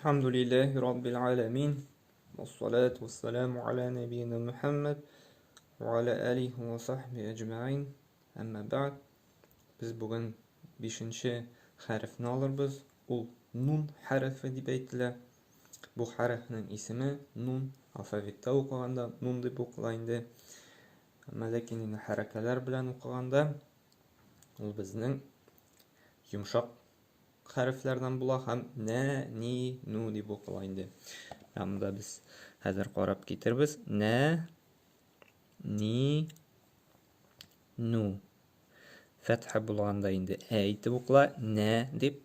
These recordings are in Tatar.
الحمد لله رب العالمين والصلاة والسلام على نبينا محمد وعلى آله وصحبه أجمعين. أما بعد, biz bugün 5-nji harfni alırбыз. Ул nun harfi дип әйтелә. Bu harfning ismi nun. Alfavitта укыганда nun дип укыла инде. Ләкин инде хәрәкәләр белән укыганда ул безнең йомшак хәрефләрдән була һәм нә, ни, ну дип укыла инде. Монда без хәзер карап китербез. Нә, ни, ну. Фәтха булганда инде әйтеп укыла. Нә дип,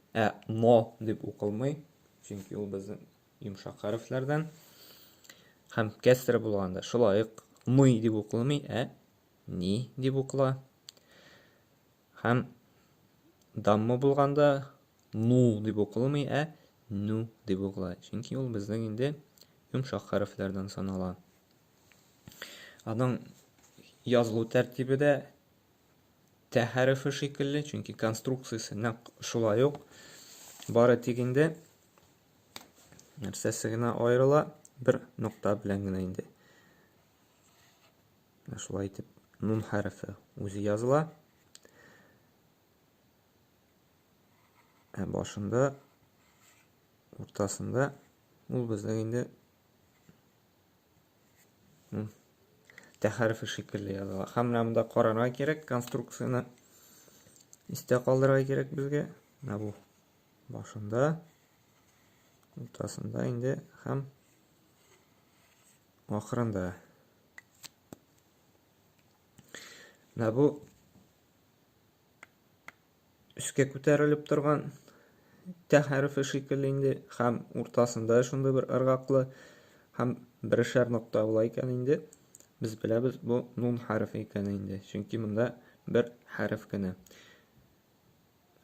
но дип укылмый. Чөнки ул безнең йомшак хәрефләрдән. Һәм кәср булганда шулай ук ный дип укылмый, ни дип укыла. Һәм даммы булганда ну дип укылмый, ну дип укыла. Чөнки ул безнең инде йомшак хәрефләрдән санала. Аның язылу тәртибе дә тә хәрефе шикелле, чөнки конструкциясе нәкъ шулай ук. Бары тик инде нәрсәсе генә аерыла, бер нокта белән генә инде. Шулай итеп, нун хәрефе үзе языла. Башында, уртасында ул безнең инде тә хәрефе шикелле языла. Һәм монда карарга кирәк, конструкцияны истә калдырырга кирәк безгә. Бу башында, уртасында инде һәм ахырында. Бу үскә күтәрелеп торган тә хәрефе шикелле инде һәм уртасында шундый бер ыргаклы һәм берешәр нокта була икән инде. Без беләбез, бу нун хәрефе икән инде. Чөнки монда бер хәреф кенә.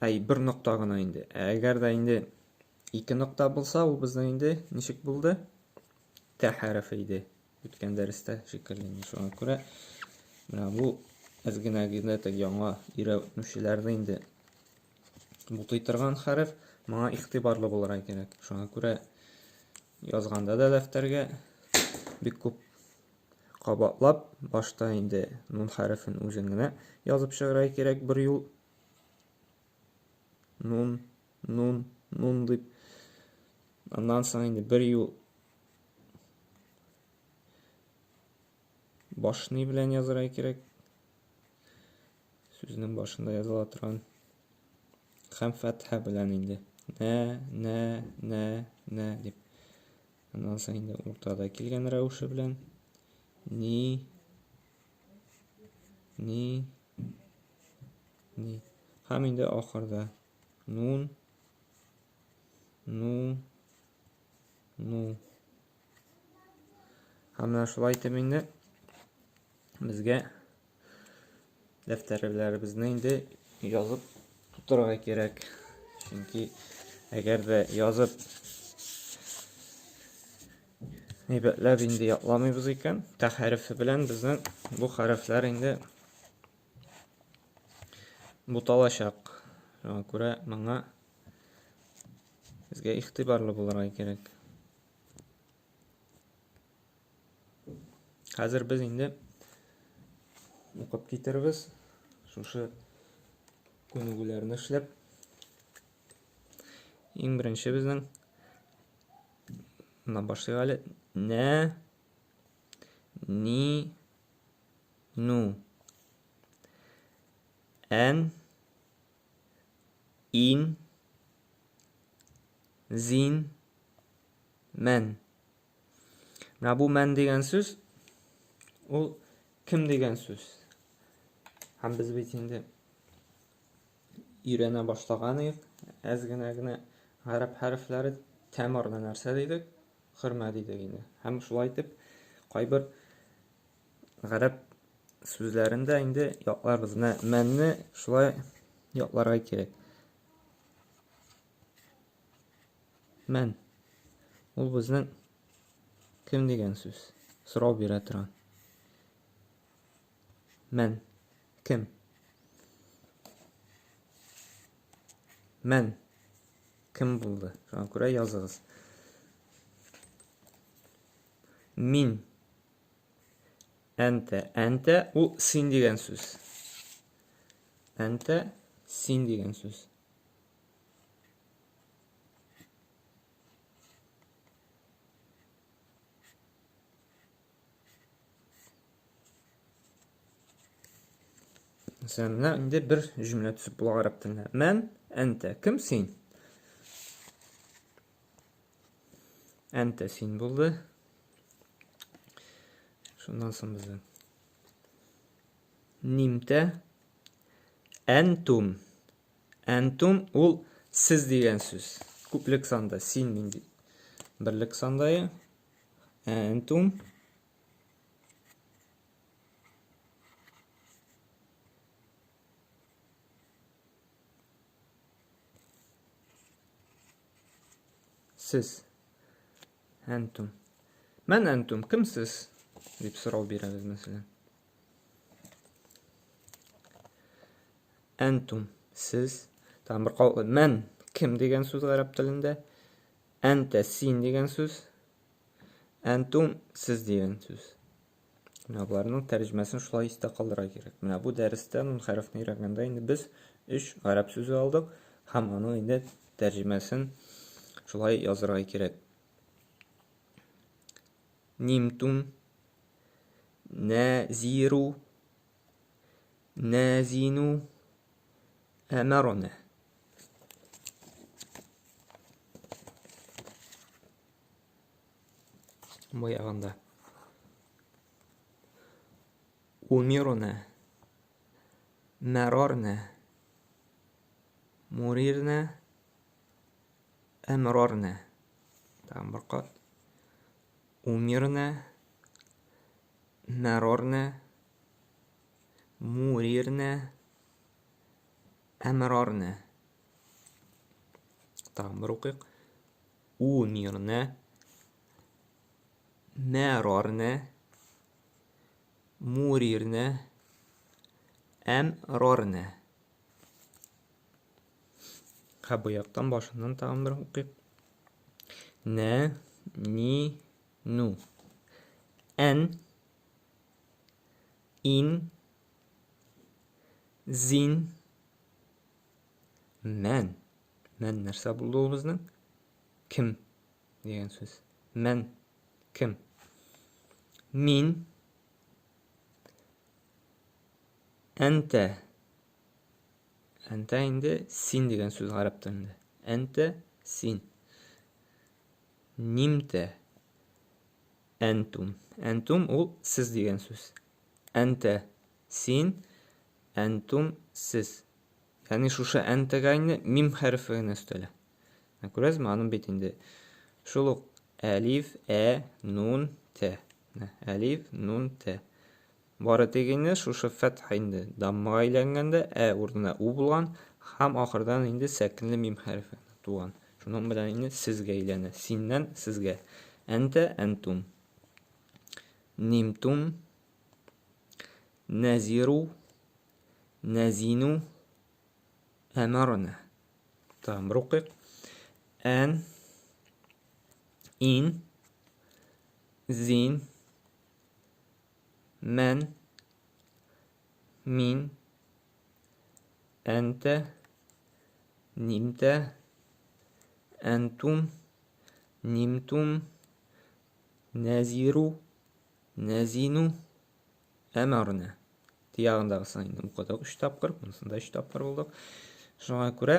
Бер нокта гына инде. Әгәр дә инде 2 нокта булса, ул безнең инде ничек булды? Тә хәрефе иде. Үткән дәрестә шикелле. Шуңа күрә менә бу әзгенә яңа өйрәнүчеләрне инде бу тыйтырган хәреф моңа игътибарлы булырга кирәк. Шуңа күрә язганда да дәфтәргә бик күп кабатлап башта инде нун хәрефен үзен генә язып чыгарга кирәк бер юл. Нун, нун, нун дип. Аннан соң инде бер юл башны белән язырга кирәк. Сүзнең башында языла торган һәм фәтха белән инде. Нә дип. Аннан соң инде уртада килгән рәвеше белән ни. Һәм инде ахырда нун, ну. Һәм шулай итеп инде безгә дәфтәрләребезне инде язып тутырырга кирәк. Чөнки әгәр дә язып әйбәтләп инде ятламыйбыз икән, тә хәрефе белән безнең бу хәрефләр инде буталачак. Шуңа күрә моңа безгә игътибарлы булырга кирәк. Хәзер без инде укып китербез. Шушы күнегүләрне эшләп. Иң беренче безнең башлыйк әле. Нә, ни, ну. Ән, ин, зин, мән. Бу мән дигән сүз, ул кем дигән сүз. Һәм без бит инде өйрәнә башлаган идек. Әзгенә гарәп хәрефләре тәмарны нәрсә дидек? Хөрмә дидек инде. Һәм шулай итеп кайбер гарәп сүзләрендә инде якларбыз. Мәнне шулай якларга кирәк. Мән. Ул безнең кем дигән сүз? Сорау бирә торган. Мән. Кем? Мән. Кем булды? Шуңа күрә языгыз. Min. Ente. Ente ул син дигән сүз. Ente син дигән сүз. Mesela indi bir cümle tüzüp bula Arap diline. Men, ente. Kim sin? Ente sin buldu. Şundan sonra bize. Nimte. Entum. Entum ul siz diyen söz. Kuplik sanda sin mindi. Birlik sandayı. Entum. Siz. Entum. Men entum. Kimsiz? Deyip soru beremiz mesela. Entum. Siz. Tamam bir kavga. Men kim degan söz Arap tilinde. Ente sin degan söz. Entum siz degan söz. Bularning tarjimasini shulay esda qoldirib kerak. Mana bu darsda nun harfini o'rganganda endi biz 3 arab so'zi oldik. Hammani endi tarjimasini shulay yozirga kerak. Nimtum, naziru, nazinu, amarna. Bu yağında. Umirna, mararna, murirna, emrarna. Tamam bir kat. Umirna, mararna, murirna, emrarna. Tamam bir okuyuk. Umirna, mararna, murirna, emrarna. Ha bu yaktan başından tamam bir okuyuk. Ne, ni, nu. En, in, zin, men. Men нәрсе булды ул безнең? Кем дигән сүз. Мен, кем? Мин, энте. Энте инде син дигән сүз гарәп телендә. Энте, син. Нимте. Энтум. Энтум ул сез дигән сүз. Энте, син. Энтум, сез. Yani şuşa entega indi mim harfine üstele. Күрәсезме аның бит инде. Шул ук әлиф, нун, т. Әлиф, нун, т. Бары дегенде шушы фәтх инде даммага әйләнгәндә урынына у булган һәм ахырдан инде сәкенле мим харфы туган. Шуның белән инде сезгә әйләнә. Синнән сезгә. Энте, энтум. Нимтум. Назиру. Назину. أمرنا. طيب رقق. أن، إن، زين، من، من، أنت، نمت، أنتم، نمتم، نزير، نزين، أمرنا. Тиягындагысын инде укыдык 3 тапкыр, монысында 3 тапкыр булдык. Шуңа күрә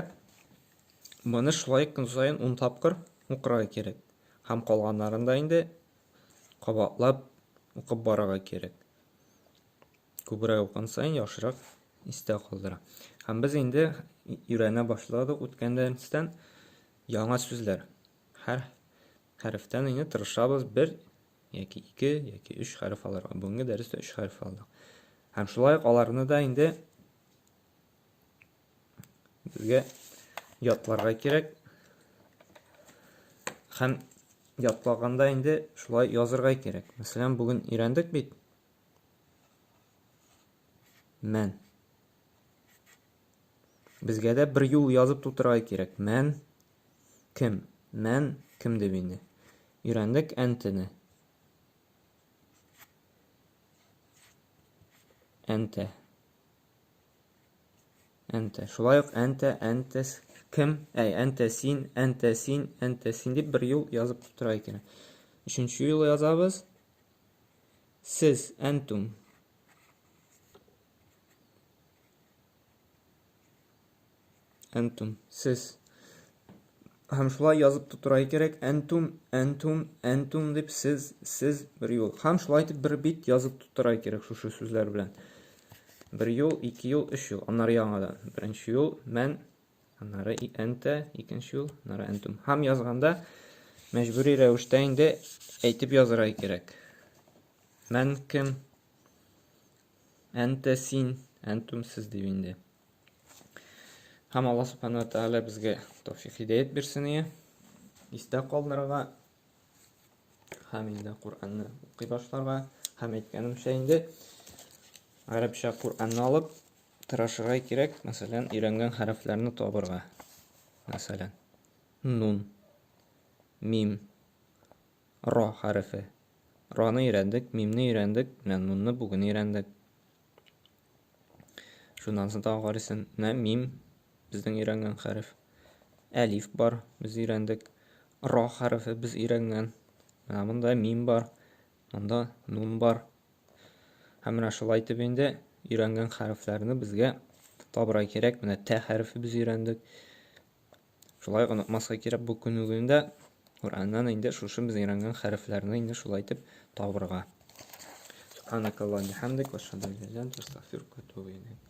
моны шулай көн сайын 10 тапкыр укырга кирәк. Һәм калганнарында инде кабатлап укып барырга кирәк. Күбрәк укыган сайын яхшырак истә калдыра. Һәм без инде өйрәнә башладык үткән дәрестән яңа сүзләр. Һәр хәрефтән инде тырышабыз 1 яки 2 яки 3 хәреф алырга. Бүгенге дәрестә 3 хәреф алдык. Һәм шулай аларны да инде безгә ятларга кирәк. Һәм ятлаганда инде шулай язырга кирәк. Мәсәлән, бүген өйрәндек бит. Мен. Безгә дә бер юл язып тутырга кирәк. Мен кем? Мен кем дип инде. Өйрәндек энтене. әнтә. Әнтә. Шулай ук әнтә, әнтәс кем? Әнтә син дип бер юл язып тора икән. Өченче юл язабыз. Сез, әнтум. Әнтум, сез. Һәм шулай язып тора кирәк. Әнтум дип сез бер юл. Һәм шулай итеп бер бит язып тора кирәк шушы сүзләр белән. Бер юл, ике юл, өч юл. Аннары яңадан. Беренче юл мән, аннары әнтә, икенче юл, аннары әнтум. Һәм язганда мәҗбүри рәвештә инде әйтеп язырга кирәк. Мән кем? Әнтә син, әнтум сез дип инде. Һәм Алла Субхану ва Тааля безгә тәүфыйк һидаят бирсен. Истә калдырырга һәм инде Куранны укый башларга һәм әйткәнемчә инде гарәпчә Куранны алып тырышырга кирәк. Мәсәлән, өйрәнгән хәрефләрне табырга. Мәсәлән, нун, мим, ра хәрефе. Раны өйрәндек, мимне өйрәндек, нунны бүген өйрәндек. Шуннан соң тагы карыйсың, мим безнең өйрәнгән хәреф. Әлиф бар, без өйрәндек. Ра хәрефе без өйрәнгән. Монда мим бар, монда нун бар. Һәм менә шулай итеп инде өйрәнгән хәрефләрне безгә табырга кирәк. Менә тә хәрефе без өйрәндек. Шулай онытмаска кирәк бу күнегендә Кураннан инде шушы без өйрәнгән хәрефләрне инде шулай итеп табырга. Субханакаллаһумма ва бихамдик ва ашһаду ан ла илаха илля анта, астагфирука ва атубу илейк.